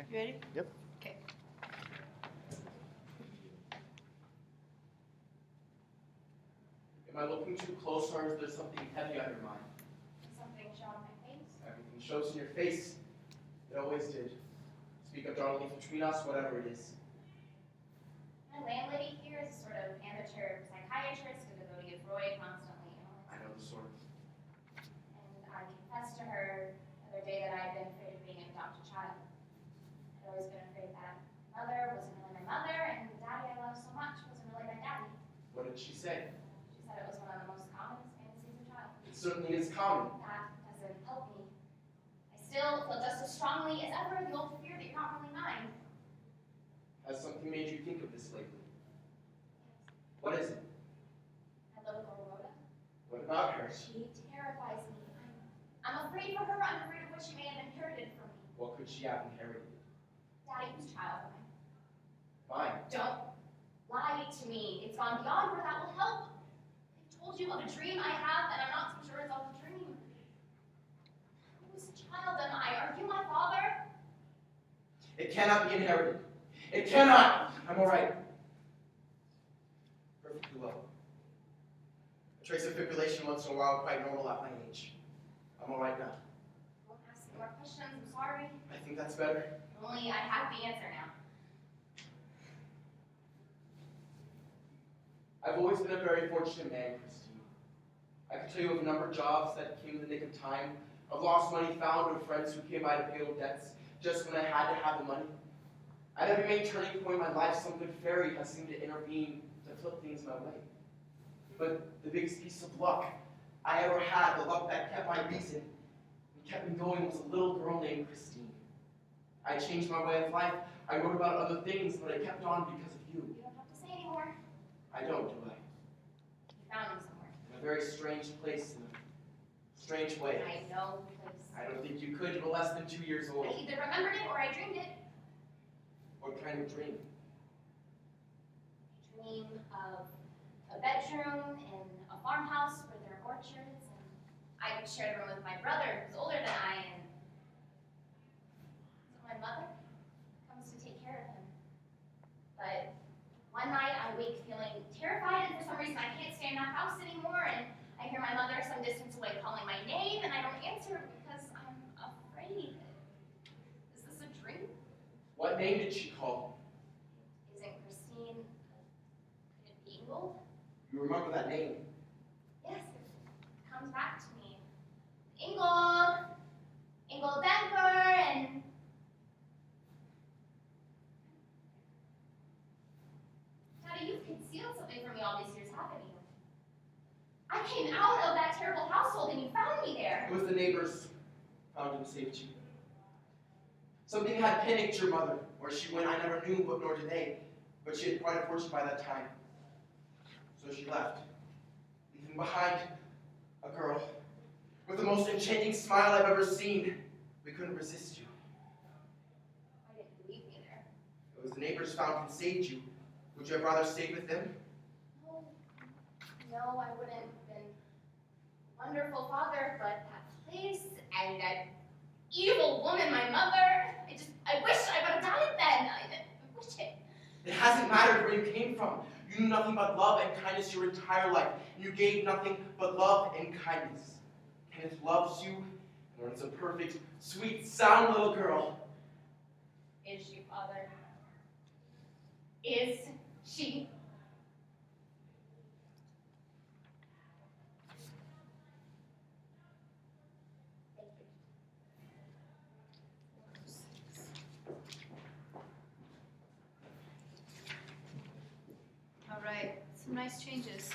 Okay. You ready? Yep. Okay. Am I looking too close, or is there something heavy on your mind? Something showed on my face. Everything shows in your face. It always did. Speak up, darling, between us, whatever it is. My landlady here is a sort of amateur psychiatrist, a devotee of Freud constantly. I know the sort. And I confessed to her the other day that I had been afraid of being an adopted child. I'd always been afraid that mother wasn't really my mother, and the daddy I loved so much wasn't really my daddy. What did she say? She said it was one of the most common fantasies of child. It certainly is common. That doesn't help me. I still feel just as strongly as ever the old fear that you're not really mine. Has something made you think of this lately? What is it? My little girl Rhoda. What about her? She terrifies me. I'm afraid for her. I'm afraid of what she may have inherited from me. What could she have inherited? Daddy, whose child am I? Mine. Don't lie to me. It's gone beyond where that will help. I've told you of a dream I have, and I'm not so sure it's all a dream. Whose child am I? Are you my father? It cannot be inherited. It cannot! I'm all right. Perfectly well. A trace of fibrillation once in a while, quite normal at my age. I'm all right now. Won't ask any more questions. I'm sorry. I think that's better. Only I have the answer now. I've always been a very fortunate man, Christine. I can tell you of a number of jobs that came in the nick of time, of lost money found, of friends who came by to pay old debts just when I had to have the money. At every main turning point in my life, some good fairy has seemed to intervene to flip things my way. But the biggest piece of luck I ever had, the luck that kept my reason and kept me going, was a little girl named Christine. I changed my way of life. I wrote about other things, but I kept on because of you. You don't have to say anymore. I don't, do I? You found me somewhere. In a very strange place, in a strange way. I know the place. I don't think you could. You were less than 2 years old. I either remembered it or I dreamed it. What kind of dream? I dream of a bedroom in a farmhouse where there are orchards, and I would share the room with my brother, who's older than I, and so my mother comes to take care of him. But one night I wake feeling terrified, and for some reason I can't stay in that house anymore, and I hear my mother some distance away calling my name, and I don't answer because I'm afraid. Is this a dream? What name did she call? Isn't Christine, could it be Ingold? You remember that name? Yes, it comes back to me. Ingold Denver, and Daddy, you've concealed something from me all these years, haven't you? I came out of that terrible household and you found me there. It was the neighbors found and saved you. Something had panicked your mother. Where she went, I never knew, but nor did they. But she had quite a fortune by that time. So she left, leaving behind a girl with the most enchanting smile I've ever seen. We couldn't resist you. Why didn't you leave me there? It was the neighbors found and saved you. Would you have rather stayed with them? No, I wouldn't have been a wonderful father, but that place and that evil woman, my mother, I wish I would have died then. I wish it. It hasn't mattered where you came from. You knew nothing but love and kindness your entire life. You gave nothing but love and kindness. Kenneth loves you and runs a perfect, sweet, sound little girl. Is she, Father? Is she? Thank you. All right. Some nice changes.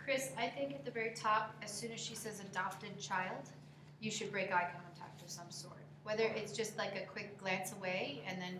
Chris, I think at the very top, as soon as she says adopted child, you should break eye contact of some sort. Whether it's just like a quick glance away and then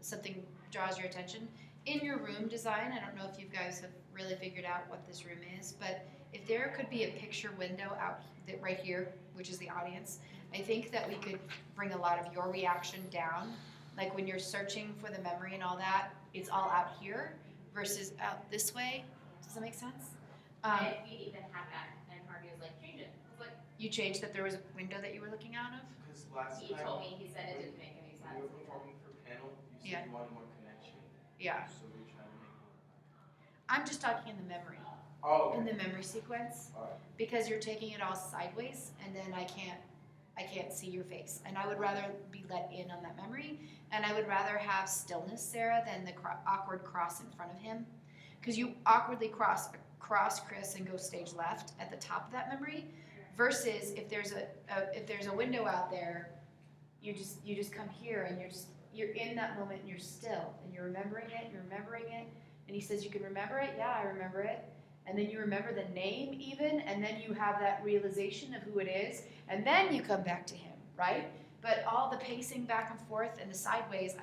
something draws your attention. In your room design, I don't know if you guys have really figured out what this room is, but if there could be a picture window out right here, which is the audience, I think that we could bring a lot of your reaction down. Like when you're searching for the memory and all that, it's all out here versus out this way. Does that make sense? And we even had that, and Harvey was like, change it. I was like, You changed that there was a window that you were looking out of? Because last He time told me, he said it didn't make any when sense. we were performing for panel, you said Yeah. you wanted more connection. Yeah. So we try to make more. I'm just talking in the memory. Oh, In okay. the memory sequence. Alright. Because you're taking it all sideways and then I can't see your face. And I would rather be let in on that memory. And I would rather have stillness, Sarah, than the awkward cross in front of him. Because you awkwardly cross Chris and go stage left at the top of that memory. Versus if there's a window out there, you just come here and you're in that moment and you're still and you're remembering it. And he says, you can remember it? Yeah, I remember it. And then you remember the name even, and then you have that realization of who it is, and then you come back to him, right? But all the pacing back and forth and the sideways,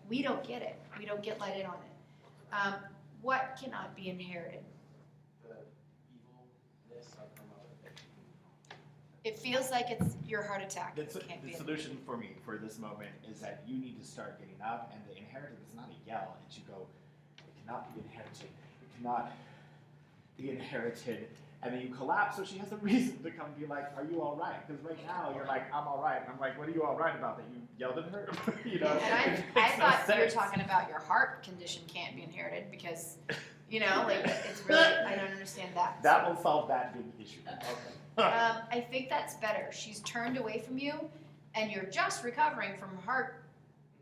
we don't get it. We don't get let in on it. What cannot be inherited? The evilness of her mother. It feels like it's your heart attack. The It can't be solution for me for this moment is that you need to start getting up, and the inherited is not a yell. It's you go, it cannot be inherited. It cannot be inherited. And then you collapse, so she has a reason to come be like, are you all right? Because right now you're like, I'm all right. And I'm like, what are you all right about? That you yelled at her? You know? And It I makes no thought you were sense. talking about your heart condition can't be inherited because, like it's really, I don't understand that. That will solve that big issue. Okay. I think that's better. She's turned away from you, and you're just recovering from heart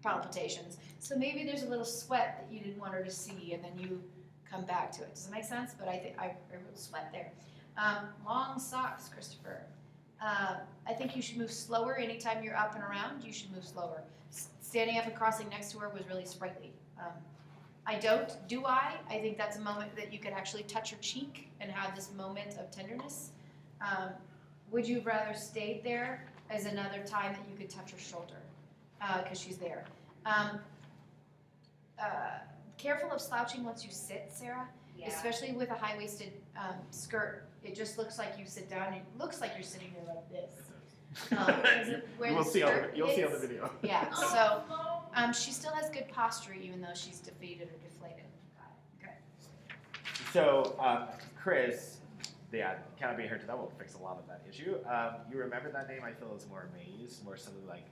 palpitations. So maybe there's a little sweat that you didn't want her to see, and then you come back to it. Does it make sense? But I think I wrote sweat there. Long socks, Christopher. I think you should move slower anytime you're up and around. You should move slower. Standing up and crossing next to her was really sprightly. I don't. Do I? I think that's a moment that you could actually touch her cheek and have this moment of tenderness. Would you have rather stayed there as another time that you could touch her shoulder? Because she's there. Careful of slouching once you sit, Sarah. Yeah. Especially with a high-waisted skirt. It just looks like you sit down. It looks like you're sitting there like this. Where You'll the see skirt you'll see on the is- video. Yeah, so she still has good posture even though she's defeated or deflated. Okay. So, Chris, yeah, cannot be inherited. That will fix a lot of that issue. You remember that name? I feel is more amazed, more something like,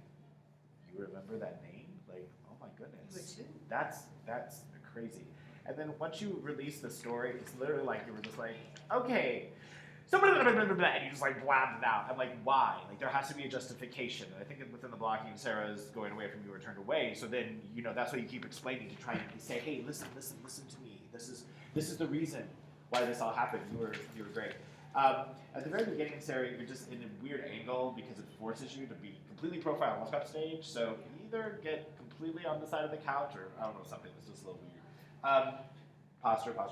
you remember that name? Like, oh my You would goodness. too. That's crazy. And then once you release the story, it's literally like you were just like, okay, so blah, blah, blah, blah, blah, and you just like blabbed it out. I'm like, why? Like there has to be a justification. And I think within the blocking, Sarah's going away from you or turned away. So then that's why you keep explaining to try and say, hey, listen to me. This is the reason why this all happened. You were great. At the very beginning, Sarah, you're just in a weird angle because it forces you to be completely profile almost upstage. So either get completely on the side of the couch or I don't know, something that's just a little weird.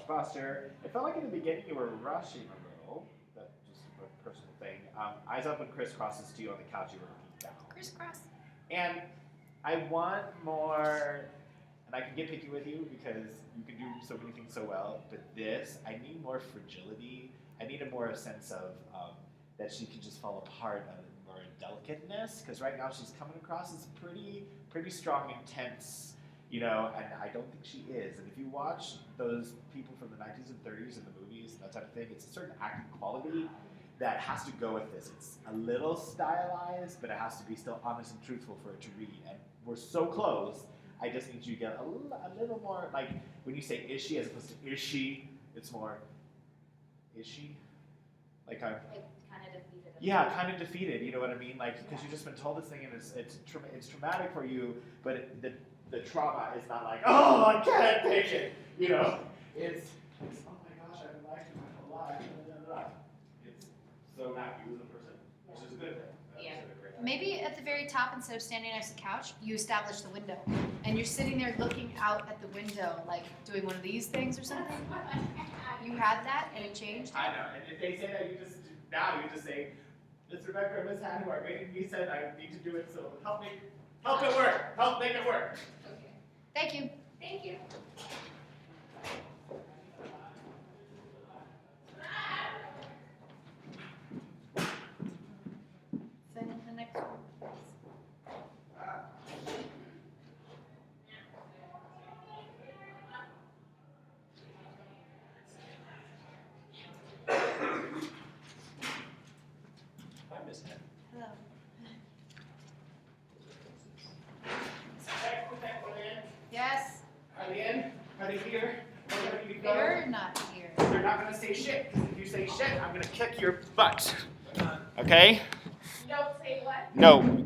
Posture. It felt like in the beginning you were rushing a little. That's just a personal thing. Eyes up when Chris crosses to you on the couch, you were looking down. Crisscross. And I want more, and I can get picky with you because you can do so many things so well, but I need more fragility. I need a more sense of that she can just fall apart, more delicateness, because right now she's coming across as pretty strong, intense, and I don't think she is. And if you watch those people from the 90s and 30s in the movies, that type of thing, it's a certain acting quality that has to go with this. It's a little stylized, but it has to be still honest and truthful for it to read. And we're so close, I just need you to get a little more, like, when you say is she as opposed to is she, it's more, is she? Like I'm... Like, kind of defeated. Yeah, kind of defeated, you know what I mean? Like, because you've just been told this thing and it's traumatic for you, but the trauma is not like, oh, I can't take it, It's oh my gosh, I've been lied to my whole life, It's so not you as a person, which is a good thing. Yeah. Maybe at the very top, instead of standing next to the couch, you establish the window. And you're sitting there looking out at the window, like doing one of these things or something. You had that and it changed? I know, and if they say that, you just say, Miss Rebecca or Miss Hannah are making me said I need to do it, so help it work, help make it work. Okay. Thank you. Thank you. Send in the next one. I miss it. Hello. Yes. Are they in? Are they here? Are they ready to go? They're not here. They're not gonna say shit. 'Cause if you say shit, I'm gonna kick your butt. Okay? You don't say what? No.